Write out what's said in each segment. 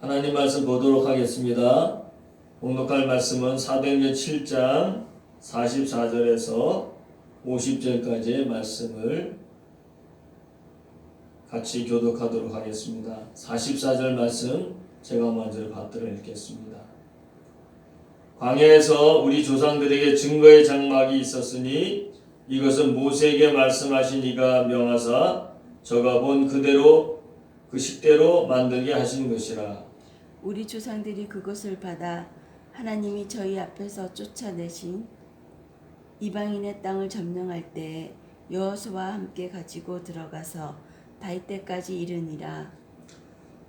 하나님 말씀 보도록 하겠습니다. 봉독할 말씀은 사도행전 7장 44절에서 50절까지의 말씀을 같이 교독하도록 하겠습니다. 44절 말씀 제가 먼저 받들어 읽겠습니다. 광야에서 우리 조상들에게 증거의 장막이 있었으니 이것은 모세에게 말씀하신 이가 명하사 저가 본 그대로 그 식대로 만들게 하신 것이라. 우리 조상들이 그것을 받아 하나님이 저희 앞에서 쫓아내신 이방인의 땅을 점령할 때 여호수아와 함께 가지고 들어가서 다윗 때까지 이르니라.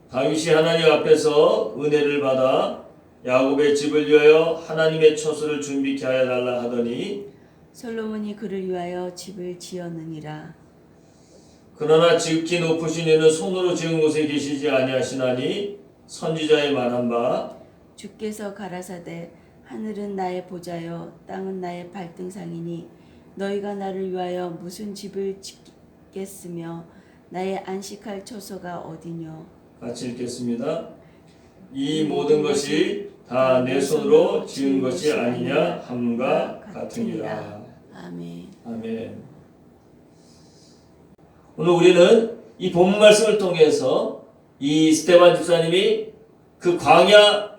다윗이 하나님 앞에서 은혜를 받아 야곱의 집을 위하여 하나님의 처소를 준비케 하여 달라 하더니 솔로몬이 그를 위하여 집을 지었느니라. 그러나 지극히 높으신 이는 손으로 지은 곳에 계시지 아니하시나니 선지자의 말한 바 주께서 가라사대 하늘은 나의 보좌요 땅은 나의 발등상이니 너희가 나를 위하여 무슨 집을 짓겠으며 나의 안식할 처소가 어디뇨. 같이 읽겠습니다. 이 모든 것이 다 내 손으로 지은 것이 아니냐 함과 같으니라. 아멘. 아멘. 오늘 우리는 이 본문 말씀을 통해서 이 스데반 집사님이 그 광야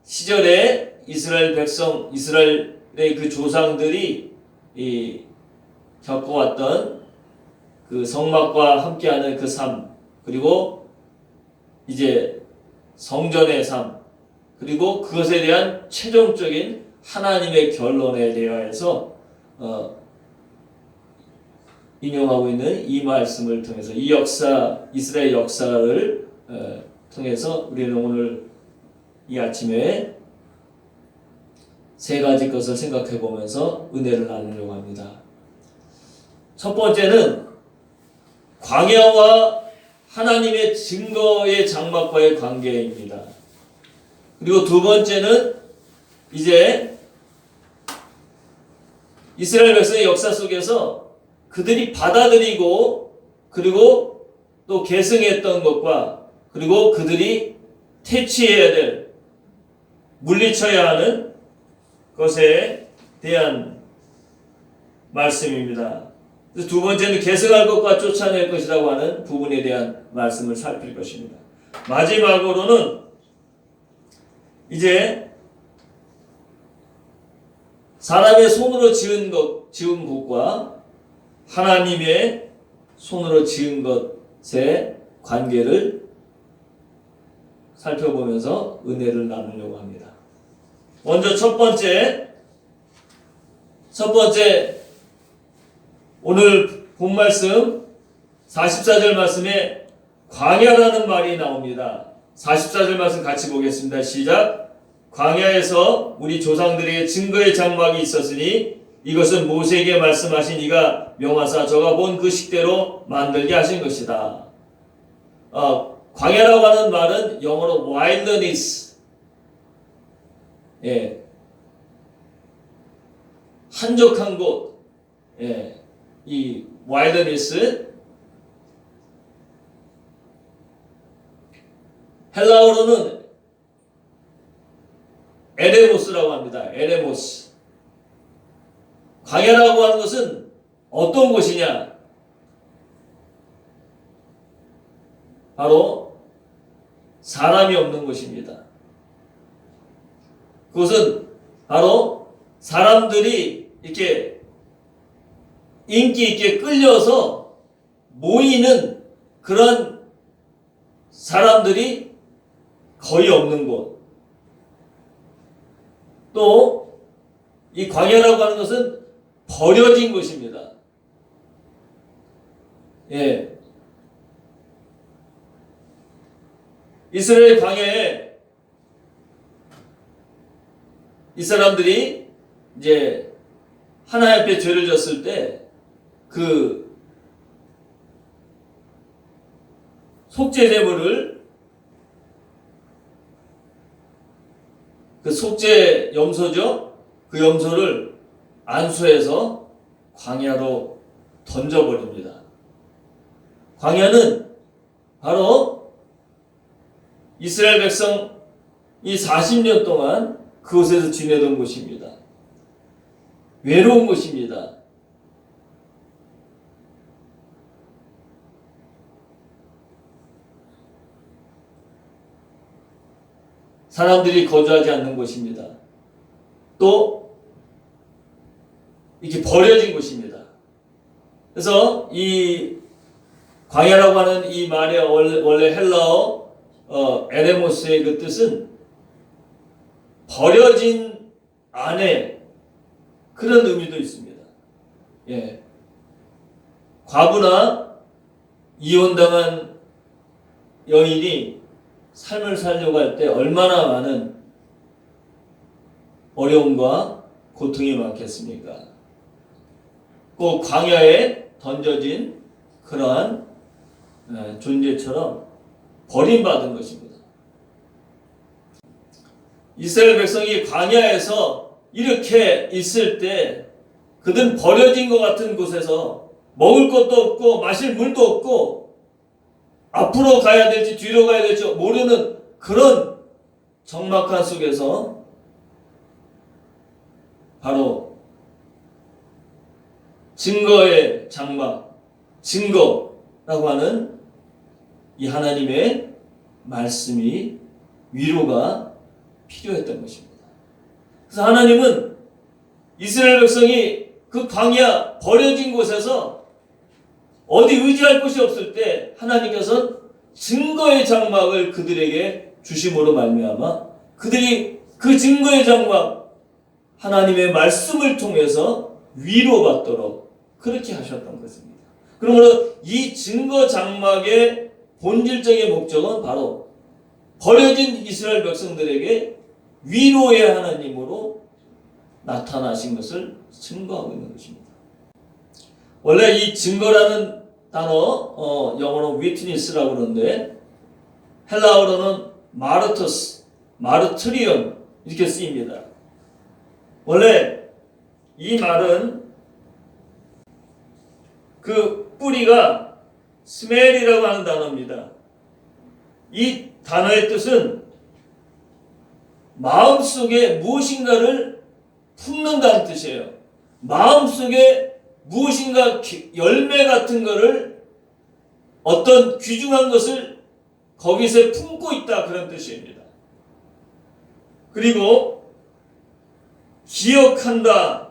시절에 이스라엘 백성, 이스라엘의 그 조상들이 겪어왔던 그 성막과 함께하는 그 삶, 그리고 이제 성전의 삶, 그리고 그것에 대한 최종적인 하나님의 결론에 대하여서 인용하고 있는 이 말씀을 통해서 이 역사, 이스라엘 역사를 통해서 우리는 오늘 이 아침에 세 가지 것을 생각해 보면서 은혜를 나누려고 합니다. 첫 번째는 광야와 하나님의 증거의 장막과의 관계입니다. 그리고 두 번째는 이제 이스라엘 백성의 역사 속에서 그들이 받아들이고 그리고 또 계승했던 것과 그리고 그들이 퇴치해야 될, 물리쳐야 하는 것에 대한 말씀입니다. 두 번째는 계승할 것과 쫓아낼 것이라고 하는 부분에 대한 말씀을 살필 것입니다. 마지막으로는 이제 사람의 손으로 지은 곳과 하나님의 손으로 지은 것의 관계를 살펴보면서 은혜를 나누려고 합니다. 먼저 첫 번째 오늘 본 말씀 44절 말씀에 광야라는 말이 나옵니다. 44절 말씀 같이 보겠습니다. 시작. 광야에서 우리 조상들에게 증거의 장막이 있었으니 이것은 모세에게 말씀하신 이가 명하사 저가 본 그 식대로 만들게 하신 것이다. 광야라고 하는 말은 영어로 wilderness, 한적한 곳, 이 wilderness, 헬라어로는 에레모스라고 합니다. 에레모스. 광야라고 하는 것은 어떤 곳이냐? 바로 사람이 없는 곳입니다. 그것은 바로 사람들이 이렇게 인기 있게 끌려서 모이는 그런 사람들이 거의 없는 곳. 또 이 광야라고 하는 것은 버려진 곳입니다. 이스라엘 광야에 이 사람들이 이제 하나님 앞에 죄를 졌을 때 그 속죄 제물을 그 속죄 염소죠. 그 염소를 안수해서 광야로 던져버립니다. 광야는 바로 이스라엘 백성이 40년 동안 그곳에서 지내던 곳입니다. 외로운 곳입니다. 사람들이 거주하지 않는 곳입니다. 또 이렇게 버려진 곳입니다. 그래서 이 광야라고 하는 이 말의 원래 헬라어 에레모스의 그 뜻은 버려진 아내, 그런 의미도 있습니다. 예. 과부나 이혼당한 여인이 삶을 살려고 할 때 얼마나 많은 어려움과 고통이 많겠습니까? 꼭 광야에 던져진 그러한 존재처럼 버림받은 것입니다. 이스라엘 백성이 광야에서 이렇게 있을 때 그들은 버려진 것 같은 곳에서 먹을 것도 없고 마실 물도 없고 앞으로 가야 될지 뒤로 가야 될지 모르는 그런 적막한 속에서 바로 증거의 장막, 증거라고 하는 이 하나님의 말씀이 위로가 필요했던 것입니다. 그래서 하나님은 이스라엘 백성이 그 광야 버려진 곳에서 어디 의지할 곳이 없을 때 하나님께서 증거의 장막을 그들에게 주심으로 말미암아 그들이 그 증거의 장막 하나님의 말씀을 통해서 위로받도록 그렇게 하셨던 것입니다. 그러므로 이 증거 장막의 본질적인 목적은 바로 버려진 이스라엘 백성들에게 위로의 하나님으로 나타나신 것을 증거하고 있는 것입니다. 원래 이 증거라는 단어 영어로 witness라고 그러는데 헬라어로는 마르토스, 마르트리온 이렇게 쓰입니다. 원래 이 말은 그 뿌리가 스멜이라고 하는 단어입니다. 이 단어의 뜻은 마음속에 무엇인가를 품는다는 뜻이에요. 마음속에 무엇인가 열매 같은 것을 어떤 귀중한 것을 거기서 품고 있다 그런 뜻입니다. 그리고 기억한다,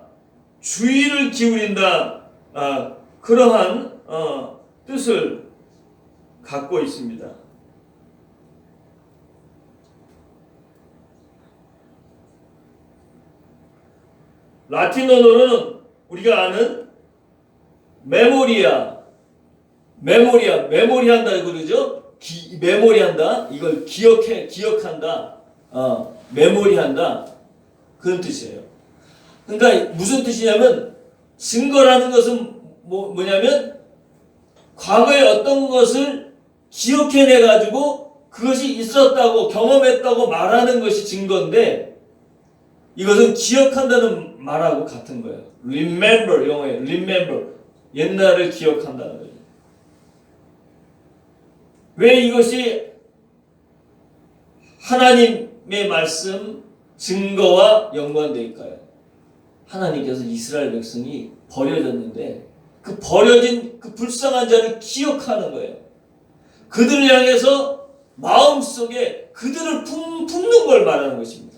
주의를 기울인다 그러한 뜻을 갖고 있습니다. 라틴어로는 우리가 아는 메모리한다 그러죠. 메모리한다. 이걸 기억한다. 메모리한다. 그런 뜻이에요. 그러니까 무슨 뜻이냐면 증거라는 것은 뭐냐면 과거에 어떤 것을 기억해내 가지고 그것이 있었다고 경험했다고 말하는 것이 증거인데 이것은 기억한다는 말하고 같은 거예요. remember 영어에 remember 옛날을 기억한다는 거죠. 왜 이것이 하나님의 말씀 증거와 연관되어있까요? 하나님께서 이스라엘 백성이 버려졌는데 그 버려진 그 불쌍한 자를 기억하는 거예요. 그들을 향해서 마음속에 그들을 품는 걸 말하는 것입니다.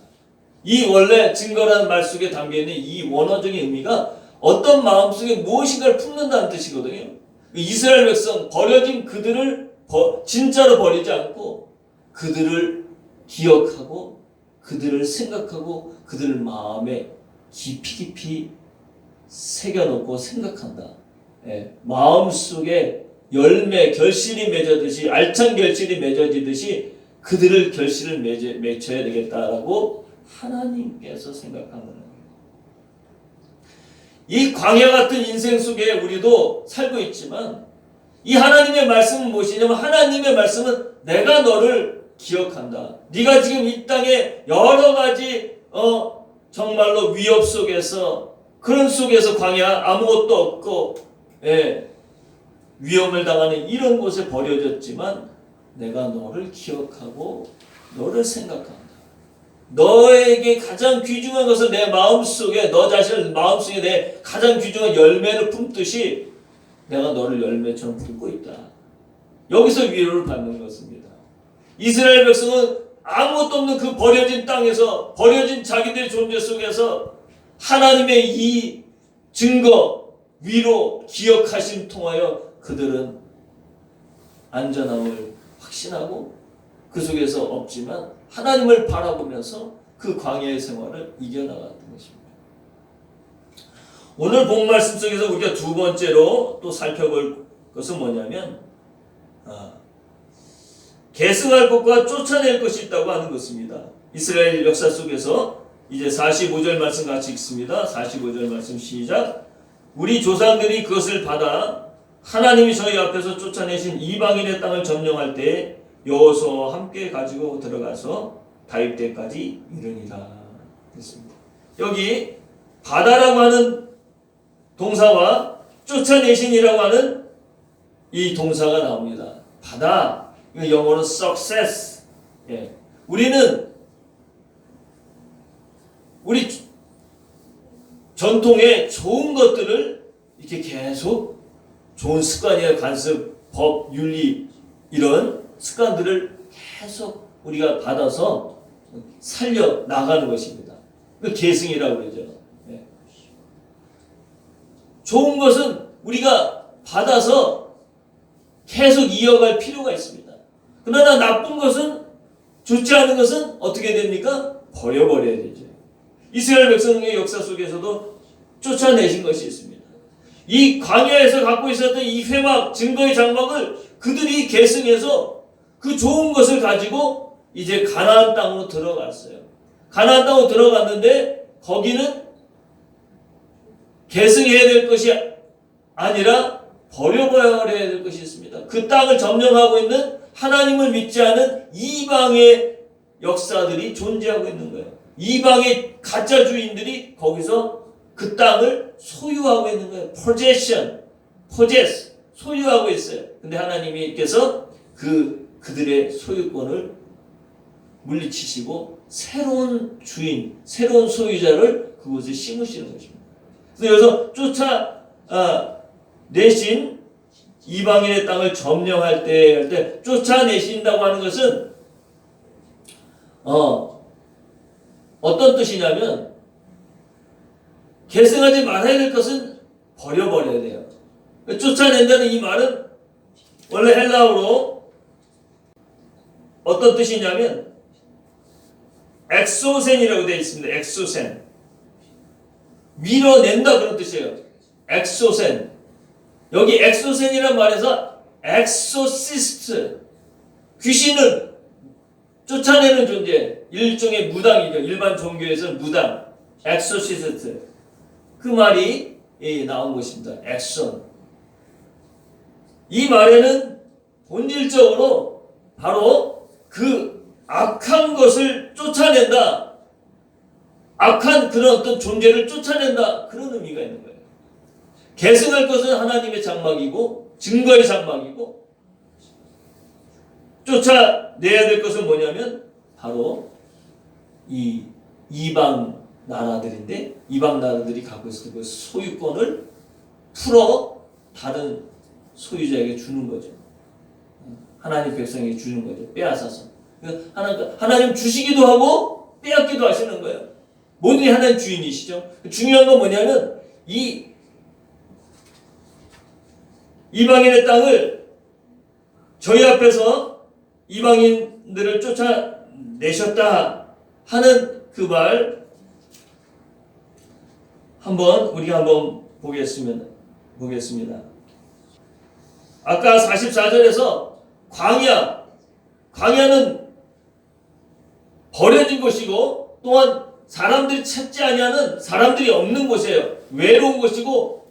이 원래 증거라는 말 속에 담겨있는 이 원어적인 의미가 어떤 마음속에 무엇인가를 품는다는 뜻이거든요. 이스라엘 백성 버려진 그들을 진짜로 버리지 않고 그들을 기억하고 그들을 생각하고 그들을 마음에 깊이 새겨놓고 생각한다. 마음속에 열매, 결실이 맺어지듯이 알찬 결실이 맺어지듯이 그들을 결실을 맺어야 되겠다라고 하나님께서 생각하는 거예요. 이 광야 같은 인생 속에 우리도 살고 있지만 이 하나님의 말씀은 무엇이냐면 하나님의 말씀은 내가 너를 기억한다. 네가 지금 이 땅에 여러 가지 정말로 위협 속에서 그런 속에서 광야 아무것도 없고 위험을 당하는 이런 곳에 버려졌지만 내가 너를 기억하고 너를 생각한다. 너에게 가장 귀중한 것을 내 마음속에, 너 자신을 마음속에 내 가장 귀중한 열매를 품듯이 내가 너를 열매처럼 품고 있다. 여기서 위로를 받는 것입니다. 이스라엘 백성은 아무것도 없는 그 버려진 땅에서, 버려진 자기들의 존재 속에서 하나님의 이 증거, 위로, 기억하심 통하여 그들은 안전함을 확신하고 그 속에서 없지만 하나님을 바라보면서 그 광야의 생활을 이겨나갔던 것입니다. 오늘 본 말씀 속에서 우리가 두 번째로 또 살펴볼 것은 뭐냐면 계승할 것과 쫓아낼 것이 있다고 하는 것입니다. 이스라엘 역사 속에서 이제 45절 말씀 같이 읽습니다. 45절 말씀 시작. 우리 조상들이 그것을 받아 하나님이 저희 앞에서 쫓아내신 이방인의 땅을 점령할 때 여호수아와 함께 가지고 들어가서 다윗 때까지 이르니라. 됐습니다. 여기 바다라고 하는 동사와 쫓아내신이라고 하는 이 동사가 나옵니다. 바다, 영어로 success. 예. 우리는 우리 전통의 좋은 것들을 이렇게 계속 좋은 습관이나 관습, 법, 윤리 이런 습관들을 계속 우리가 받아서 살려 나가는 것입니다. 그 계승이라고 그러죠. 예. 좋은 것은 우리가 받아서 계속 이어갈 필요가 있습니다. 그러나 나쁜 것은, 좋지 않은 것은 어떻게 됩니까? 버려버려야 되죠. 이스라엘 백성의 역사 속에서도 쫓아내신 것이 있습니다. 이 광야에서 갖고 있었던 이 회막, 증거의 장막을 그들이 계승해서 그 좋은 것을 가지고 이제 가나안 땅으로 들어갔어요. 가나안 땅으로 들어갔는데 거기는 계승해야 될 것이 아니라 버려버려야 될 것이 있습니다. 그 땅을 점령하고 있는 하나님을 믿지 않은 이방의 역사들이 존재하고 있는 거예요. 이방의 가짜 주인들이 거기서 그 땅을 소유하고 있는 거예요. possess, 소유하고 있어요. 근데 하나님께서 그들의 소유권을 물리치시고 새로운 주인, 새로운 소유자를 그곳에 심으시는 것입니다. 그래서 쫓아내신 이방인의 땅을 점령할 때 쫓아내신다고 하는 것은 어떤 뜻이냐면 계승하지 말아야 될 것은 버려버려야 돼요. 쫓아낸다는 이 말은 원래 헬라어로 어떤 뜻이냐면 엑소센이라고 되어 있습니다. 엑소센. 밀어낸다 그런 뜻이에요. 엑소센. 여기 엑소센이란 말에서 엑소시스트, 귀신을 쫓아내는 존재, 일종의 무당이죠. 일반 종교에서는 무당, 엑소시스트. 그 말이 나온 것입니다. 엑손. 이 말에는 본질적으로 바로 그 악한 것을 쫓아낸다. 악한 그런 어떤 존재를 쫓아낸다. 그런 의미가 있는 거예요. 계승할 것은 하나님의 장막이고 증거의 장막이고 쫓아내야 될 것은 뭐냐면 바로 이 이방 나라들인데 이방 나라들이 갖고 있었던 그 소유권을 풀어 다른 소유자에게 주는 거죠. 하나님 백성에게 주는 거죠. 빼앗아서. 하나님 주시기도 하고 빼앗기도 하시는 거예요. 모든 하나님 주인이시죠. 중요한 건 뭐냐면 이 이방인의 땅을 저희 앞에서 이방인들을 쫓아내셨다 하는 그 말 우리가 한번 보겠습니다. 아까 44절에서 광야는 버려진 곳이고 또한 사람들이 찾지 아니하는 사람들이 없는 곳이에요. 외로운 곳이고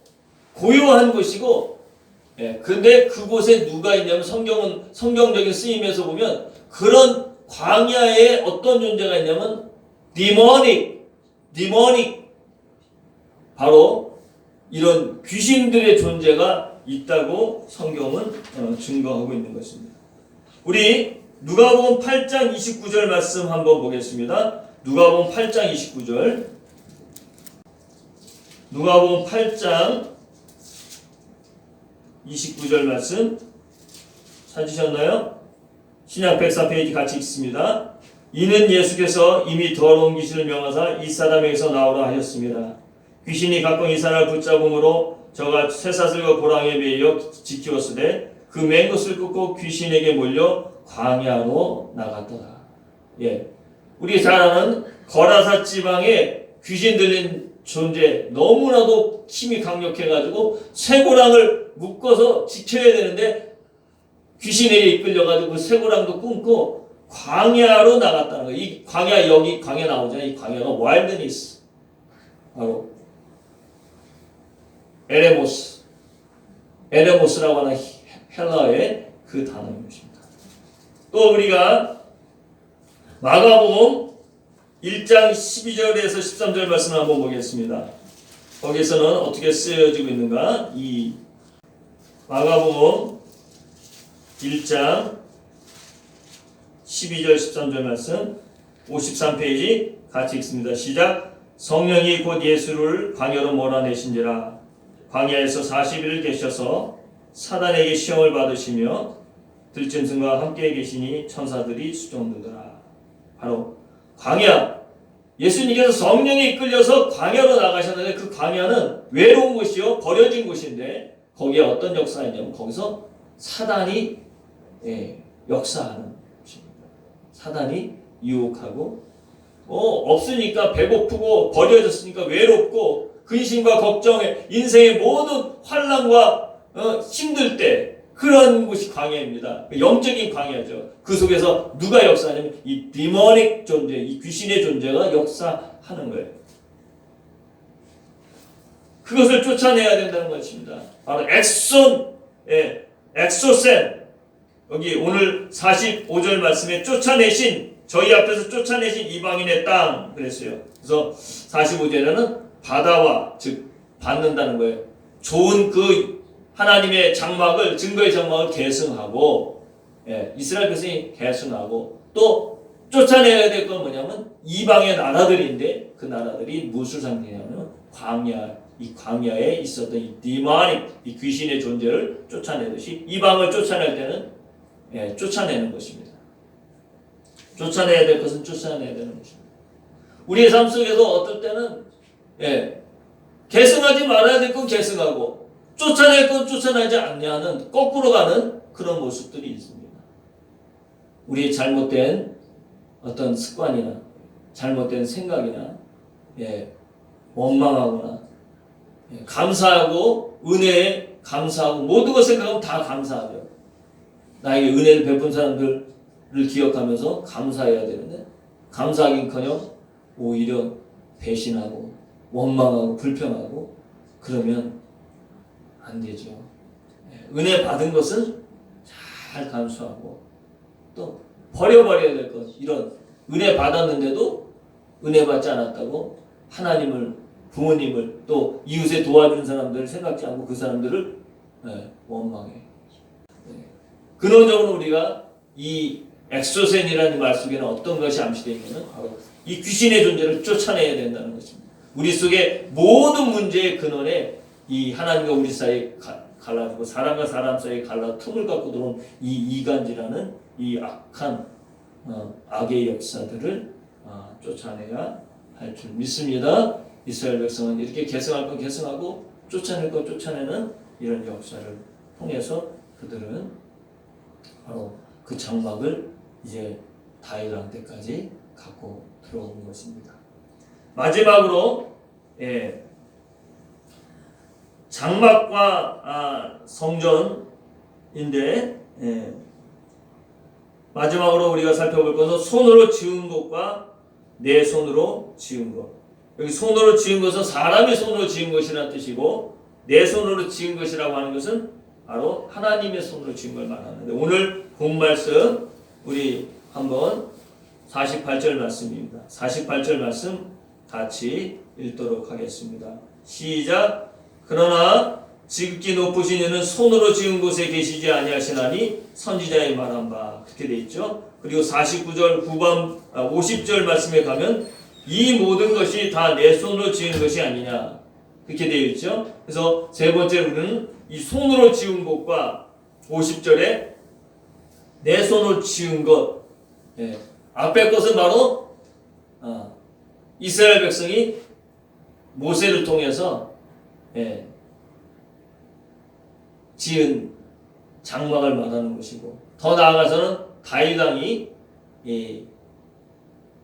고요한 곳이고 근데 그곳에 누가 있냐면 성경적인 쓰임에서 보면 그런 광야에 어떤 존재가 있냐면 디모닉 바로 이런 귀신들의 존재가 있다고 성경은 증거하고 있는 것입니다. 우리 누가복음 8장 29절 말씀 한번 보겠습니다. 누가복음 8장 29절. 누가복음 8장 29절 말씀 찾으셨나요? 신약 104페이지 같이 읽습니다. 이는 예수께서 이미 더러운 귀신을 명하사 이 사람에게서 나오라 하셨습니다. 귀신이 각종 이 사람을 붙잡음으로 저가 쇠사슬과 고랑에 매여 지키었으되 그 맨 것을 끊고 귀신에게 몰려 광야로 나갔더라. 예, 우리 잘 아는 거라사 지방에 귀신 들린 존재, 너무나도 힘이 강력해가지고 쇠고랑을 묶어서 지켜야 되는데 귀신에게 이끌려가지고 그 쇠고랑도 끊고 광야로 나갔다는 거예요. 이 광야, 여기 광야 나오잖아요. 이 광야가 와일드니스, 바로 에레모스라고 하는 헬라어의 그 단어인 것입니다. 또 우리가 마가복음 1장 12절에서 13절 말씀을 한번 보겠습니다. 거기서는 어떻게 쓰여지고 있는가? 이 마가복음 1장 12절 13절 말씀 53페이지 같이 읽습니다. 시작. 성령이 곧 예수를 광야로 몰아내신지라 광야에서 40일 계셔서 사단에게 시험을 받으시며 들짐승과 함께 계시니 천사들이 수종들더라. 바로 광야, 예수님께서 성령에 이끌려서 광야로 나가셨는데 그 광야는 외로운 곳이요 버려진 곳인데 거기에 어떤 역사가 있냐면 거기서 사단이 역사하는 곳입니다. 사단이 유혹하고 없으니까 배고프고 버려졌으니까 외롭고 근심과 걱정에 인생의 모든 환난과 힘들 때 그런 곳이 광야입니다. 영적인 광야죠. 그 속에서 누가 역사하냐면 이 디모닉 존재, 이 귀신의 존재가 역사하는 거예요. 그것을 쫓아내야 된다는 것입니다. 바로 엑소센. 여기 오늘 45절 말씀에 쫓아내신, 저희 앞에서 쫓아내신 이방인의 땅 그랬어요. 그래서 45절에는 바다와, 즉 받는다는 거예요. 좋은 그 하나님의 장막을, 증거의 장막을 계승하고, 이스라엘 백성이 계승하고, 또 쫓아내야 될 건 뭐냐면 이방의 나라들인데 그 나라들이 무엇을 상징하냐면 광야, 이 광야에 있었던 이 디모닉, 이 귀신의 존재를 쫓아내듯이 이방을 쫓아낼 때는 쫓아내는 것입니다. 쫓아내야 될 것은 쫓아내야 되는 것입니다. 우리의 삶 속에서 어떨 때는 계승하지 말아야 될 건 계승하고 쫓아낼 건 쫓아내지 않냐는 거꾸로 가는 그런 모습들이 있습니다. 우리의 잘못된 어떤 습관이나 잘못된 생각이나 원망하거나 감사하고 은혜에 감사하고 모든 것을 생각하면 다 감사하죠. 나에게 은혜를 베푼 사람들을 기억하면서 감사해야 되는데 감사하긴커녕 오히려 배신하고 원망하고 불평하고 그러면 안 되죠. 은혜 받은 것은 잘 감수하고 또 버려버려야 될 것, 이런 은혜 받았는데도 은혜 받지 않았다고 하나님을, 부모님을, 또 이웃에 도와준 사람들을 생각지 않고 그 사람들을 원망해. 근원적으로 우리가 이 엑소센이라는 말 속에는 어떤 것이 암시되어 있냐면 바로 이 귀신의 존재를 쫓아내야 된다는 것입니다. 우리 속에 모든 문제의 근원에 이 하나님과 우리 사이에 갈라지고 사람과 사람 사이에 갈라 틈을 갖고 들어온 이 이간질하는 이 악한 악의 역사들을 쫓아내야 할 줄 믿습니다. 이스라엘 백성은 이렇게 계승할 건 계승하고 쫓아낼 건 쫓아내는 이런 역사를 통해서 그들은 바로 그 장막을 이제 다윗 왕 때까지 갖고 들어온 것입니다. 마지막으로 장막과 성전인데 마지막으로 우리가 살펴볼 것은 손으로 지은 것과 내 손으로 지은 것. 여기 손으로 지은 것은 사람의 손으로 지은 것이라는 뜻이고 내 손으로 지은 것이라고 하는 것은 바로 하나님의 손으로 지은 걸 말하는데 오늘 본 말씀 우리 한번 48절 말씀입니다. 48절 말씀 같이 읽도록 하겠습니다. 시작. 그러나 지극히 높으신 이는 손으로 지은 곳에 계시지 아니하시나니 선지자의 말한 바 그렇게 돼 있죠. 그리고 49절 후반 50절 말씀에 가면 이 모든 것이 다 내 손으로 지은 것이 아니냐 그렇게 되어 있죠. 그래서 세 번째로 우리는 이 손으로 지은 것과 50절에 내 손으로 지은 것, 예. 앞에 것은 바로 이스라엘 백성이 모세를 통해서 예. 지은 장막을 말하는 것이고, 더 나아가서는 다윗 왕이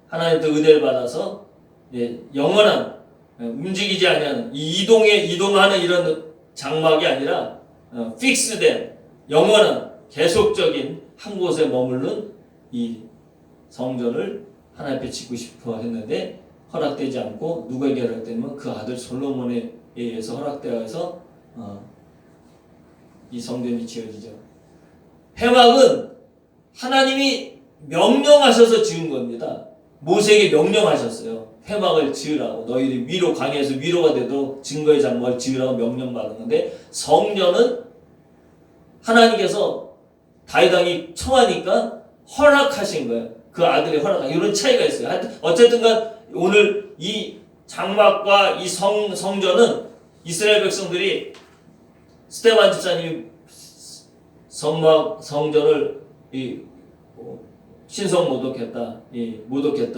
하나님께 은혜를 받아서 영원한 움직이지 않는 이동하는 이런 장막이 아니라 픽스된 영원한 계속적인 한 곳에 머무른 이 성전을 하나님 앞에 짓고 싶어 했는데 허락되지 않고 누구에게 허락되면 그 아들 솔로몬에 의해서 허락되어서 이 성전이 지어지죠. 회막은 하나님이 명령하셔서 지은 겁니다. 모세에게 명령하셨어요. 회막을 지으라고. 너희들이 위로 강에서 위로가 되도록 증거의 장막을 지으라고 명령받은 건데, 성전은 하나님께서 다윗 왕이 청하니까 허락하신 거예요. 그 아들의 허락. 이런 차이가 있어요. 하여튼 어쨌든간 오늘 이 장막과 이 성전은 이스라엘 백성들이 스데반 집사님이 성전을 신성 모독했다,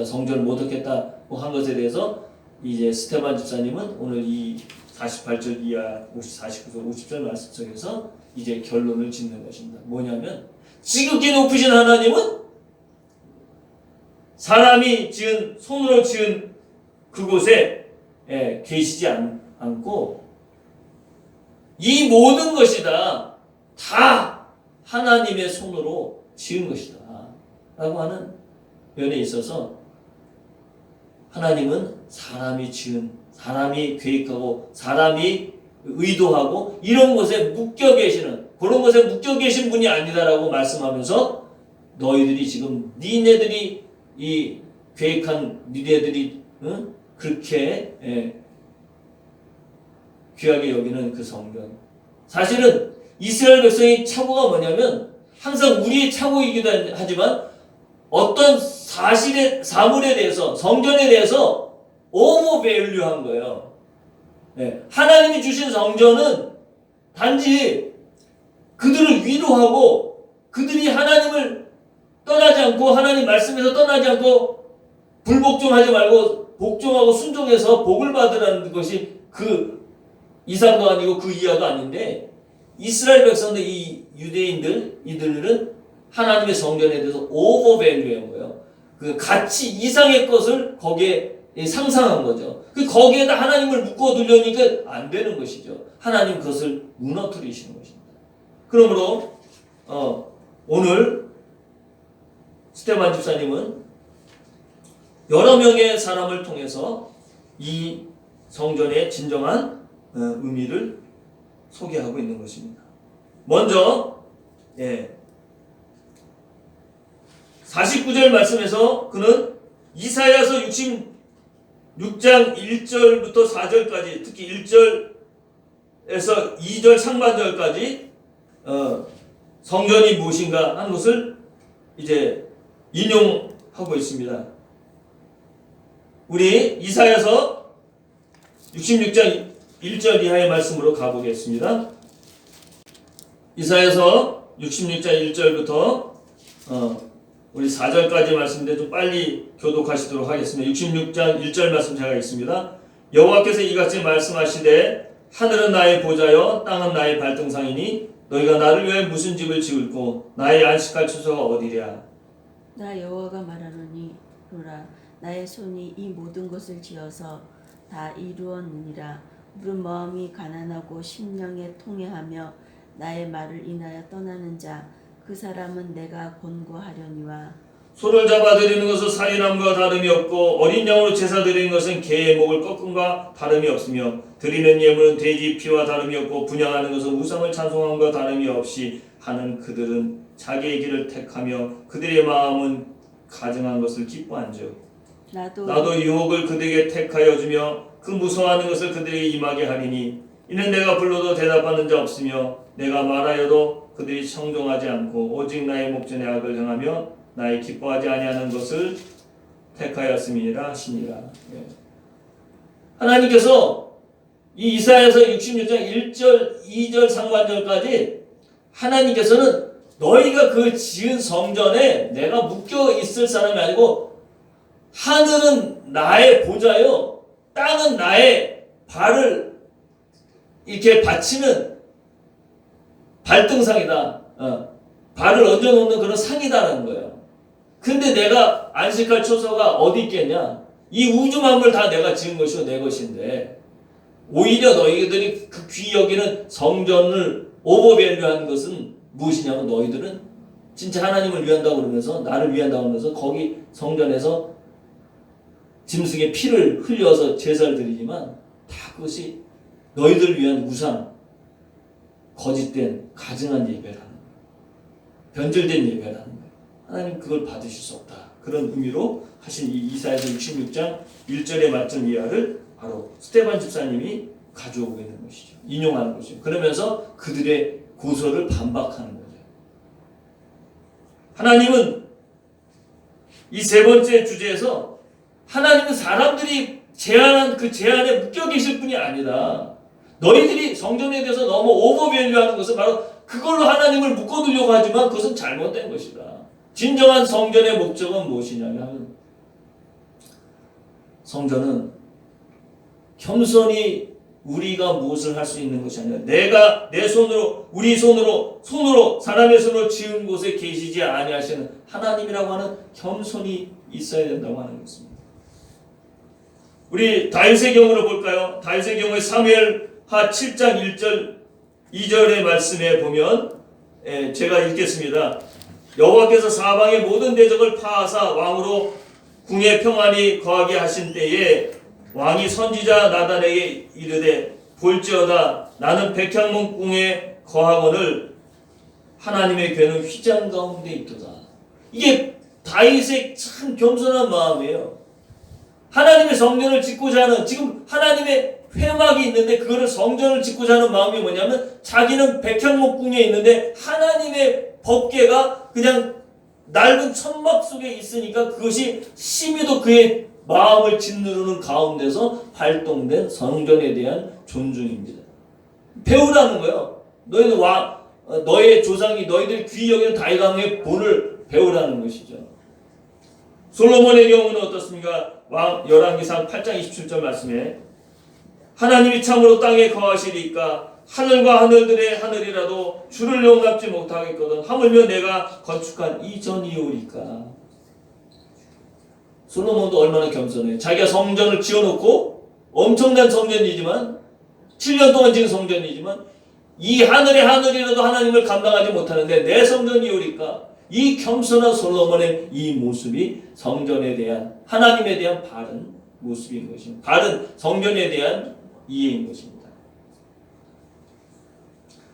성전을 모독했다 한 것에 대해서 이제 스데반 집사님은 오늘 이 48절 이하 49절 50절 말씀 속에서 이제 결론을 짓는 것입니다. 뭐냐면 지극히 높으신 하나님은 사람이 손으로 지은 그곳에 계시지 않고 이 모든 것이 다 하나님의 손으로 지은 것이다 라고 하는 면에 있어서 하나님은 사람이 계획하고 사람이 의도하고 이런 것에 묶여 계시는 그런 것에 묶여 계신 분이 아니다라고 말씀하면서 너희들이 지금 니네들이 이 계획한 니네들이 그렇게 귀하게 여기는 그 성전, 사실은 이스라엘 백성의 착오가 뭐냐면 항상 우리의 착오이기도 하지만 어떤 사물에 대해서 성전에 대해서 오버밸류한 거예요. 하나님이 주신 성전은 단지 그들을 위로하고 그들이 하나님을 떠나지 않고 하나님 말씀에서 떠나지 않고 불복종하지 말고 복종하고 순종해서 복을 받으라는 것이 그 이상도 아니고 그 이하도 아닌데, 이스라엘 백성들 이 유대인들 이들은 하나님의 성전에 대해서 오버밸류한 거예요. 그 가치 이상의 것을 거기에 상상한 거죠. 거기에다 하나님을 묶어 두려니까 안 되는 것이죠. 하나님 그것을 무너뜨리시는 것입니다. 그러므로 오늘 스데반 집사님은 여러 명의 사람을 통해서 이 성전의 진정한 의미를 소개하고 있는 것입니다. 먼저 49절 말씀에서 그는 이사야서 66장 1절부터 4절까지, 특히 1절에서 2절 상반절까지 성전이 무엇인가 하는 것을 이제 인용하고 있습니다. 우리 이사야서 66장 1절 이하의 말씀으로 가보겠습니다. 이사야서 66장 1절부터 우리 4절까지 말씀인데 좀 빨리 교독하시도록 하겠습니다. 66장 1절 말씀 제가 읽습니다. 여호와께서 이같이 말씀하시되 하늘은 나의 보좌여 땅은 나의 발등상이니 너희가 나를 위해 무슨 집을 지을꼬 나의 안식할 처소가 어디랴. 나 여호와가 말하노니 보라 나의 손이 이 모든 것을 지어서 다 이루었느니라. 물은 마음이 가난하고 심령에 통회하며 나의 말을 인하여 떠나는 자 그 사람은 내가 권고하려니와. 소를 잡아 드리는 것은 살인함과 다름이 없고 어린 양으로 제사 드리는 것은 개의 목을 꺾음과 다름이 없으며 드리는 예물은 돼지 피와 다름이 없고 분향하는 것은 우상을 찬송함과 다름이 없이 하는 그들은 자기의 길을 택하며 그들의 마음은 가증한 것을 기뻐한즉 나도 유혹을 그들에게 택하여 주며 그 무서워하는 것을 그들에게 임하게 하리니 이는 내가 불러도 대답하는 자 없으며 내가 말하여도 그들이 청종하지 않고 오직 나의 목전에 악을 행하며 나의 기뻐하지 아니하는 것을 택하였음이니라 하시니라. 예. 하나님께서 이 이사야서 66장 1절, 2절 상반절까지 하나님께서는 너희가 그 지은 성전에 내가 묶여 있을 사람이 아니고 하늘은 나의 보좌요 땅은 나의 발을 이렇게 받치는 발등상이다. 발을 얹어놓는 그런 상이다라는 거예요. 근데 내가 안식할 처소가 어디 있겠냐? 이 우주 만물 다 내가 지은 것이고 내 것인데 오히려 너희들이 그 귀히 여기는 성전을 오버밸류한 것은 무엇이냐면 너희들은 진짜 하나님을 위한다고 그러면서 나를 위한다고 그러면서 거기 성전에서 짐승의 피를 흘려서 제사를 드리지만 다 그것이 너희들을 위한 우상, 거짓된 가증한 예배라는 거예요. 변질된 예배라는 거예요. 하나님 그걸 받으실 수 없다. 그런 의미로 하신 이 이사야서 66장 1절의 말씀 이하를 바로 스데반 집사님이 가져오고 있는 것이죠. 인용하는 것이죠. 그러면서 그들의 고소를 반박하는 거죠. 하나님은 이 세 번째 주제에서 하나님은 사람들이 제안한 그 제안에 묶여 계실 분이 아니다. 너희들이 성전에 대해서 너무 오버밸류하는 것은 바로 그걸로 하나님을 묶어두려고 하지만 그것은 잘못된 것이다. 진정한 성전의 목적은 무엇이냐면 성전은 겸손히 우리가 무엇을 할 수 있는 것이 아니라 내가 내 손으로 우리 손으로 사람의 손으로 지은 곳에 계시지 아니하시는 하나님이라고 하는 겸손이 있어야 된다고 하는 것입니다. 우리 다윗의 경우를 볼까요? 다윗의 경우에 사무엘하 7장 1절 2절의 말씀에 보면 제가 읽겠습니다. 여호와께서 사방의 모든 대적을 파하사 왕으로 궁에 평안히 거하게 하신 때에 왕이 선지자 나단에게 이르되 볼지어다 나는 백향문 궁에 거하거늘 하나님의 괴는 휘장 가운데 있도다. 이게 다윗의 참 겸손한 마음이에요. 하나님의 성전을 짓고자 하는 지금 하나님의 회막이 있는데 그거를 성전을 짓고자 하는 마음이 뭐냐면 자기는 백향목 궁에 있는데 하나님의 법궤가 그냥 낡은 천막 속에 있으니까 그것이 심히도 그의 마음을 짓누르는 가운데서 발동된 성전에 대한 존중입니다. 배우라는 거예요. 너희들 너의 조상이 너희들 귀히 여기는 다윗 왕의 본을 배우라는 것이죠. 솔로몬의 경우는 어떻습니까? 열왕기상 8장 27절 말씀에 하나님이 참으로 땅에 거하시리까 하늘과 하늘들의 하늘이라도 주를 용납지 못하겠거든 하물며 내가 건축한 이 전이오리까. 솔로몬도 얼마나 겸손해요. 자기가 성전을 지어놓고 엄청난 성전이지만 7년 동안 지은 성전이지만 이 하늘의 하늘이라도 하나님을 감당하지 못하는데 내 성전이오리까. 이 겸손한 솔로몬의 이 모습이 성전에 대한 하나님에 대한 바른 모습인 것입니다. 바른 성전에 대한 이해인 것입니다.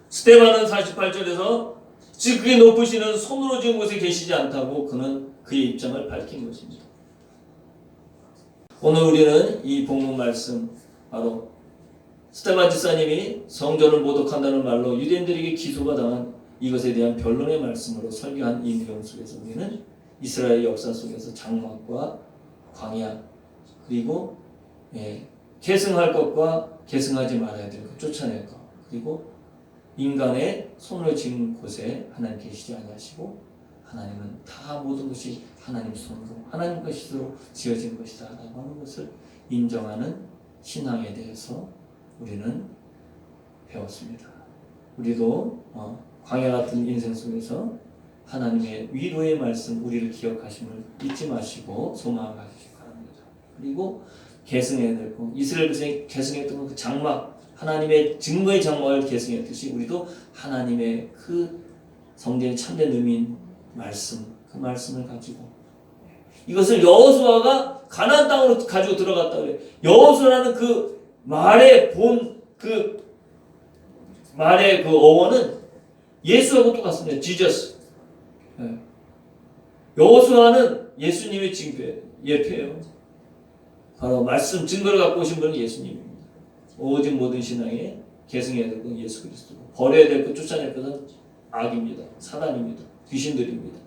스데반은 48절에서 즉 그의 높으시는 손으로 지은 곳에 계시지 않다고 그는 그의 입장을 밝힌 것입니다. 오늘 우리는 이 본문 말씀 바로 스데반 집사님이 성전을 모독한다는 말로 유대인들에게 기소가 당한 이것에 대한 변론의 말씀으로 설교한 이 내용 속에서 우리는 이스라엘 역사 속에서 장막과 광야 그리고 계승할 것과 계승하지 말아야 될 것, 쫓아낼 것 그리고 인간의 손으로 지은 곳에 하나님 계시지 아니하시고 하나님은 다 모든 것이 하나님 손으로 하나님 것으로 지어진 것이다 라고 하는 것을 인정하는 신앙에 대해서 우리는 배웠습니다. 우리도 광야 같은 인생 속에서 하나님의 위로의 말씀 우리를 기억하심을 잊지 마시고 소망하시기 바랍니다. 그리고 계승해야 될 것, 이스라엘 백성이 계승했던 그 장막 하나님의 증거의 장막을 계승했듯이 우리도 하나님의 그 성전의 참된 의미인 말씀 그 말씀을 가지고 이것을 여호수아가 가나안 땅으로 가지고 들어갔다 그래요. 여호수아라는 그 말의 그 말의 그 어원은 예수하고 똑같습니다. 지저스. 여호수아는 예수님의 예표예요. 바로 말씀 증거를 갖고 오신 분은 예수님입니다. 오직 모든 신앙의 계승해야 될 건 예수 그리스도고 버려야 될 것, 쫓아낼 것은 악입니다. 사단입니다. 귀신들입니다.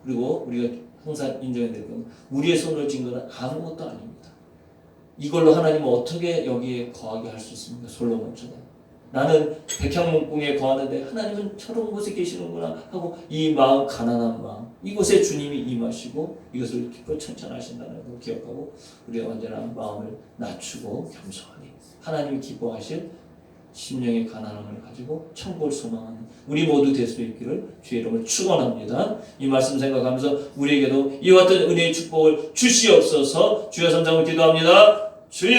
그리고 우리가 항상 인정해야 될 건 우리의 손으로 진 것은 아무것도 아닙니다. 이걸로 하나님은 어떻게 여기에 거하게 할 수 있습니까? 솔로몬처럼. 나는 백향목궁에 거하는데 하나님은 저런 곳에 계시는구나 하고 이 마음, 가난한 마음, 이곳에 주님이 임하시고 이것을 기뻐 천천하신다는 걸 기억하고 우리가 언제나 마음을 낮추고 겸손하게 하나님이 기뻐하실 심령의 가난함을 가지고 천국을 소망하는 우리 모두 될 수 있기를 주의 이름을 축원합니다. 이 말씀 생각하면서 우리에게도 이와 같은 은혜의 축복을 주시옵소서. 주여 삼장을 기도합니다. 주여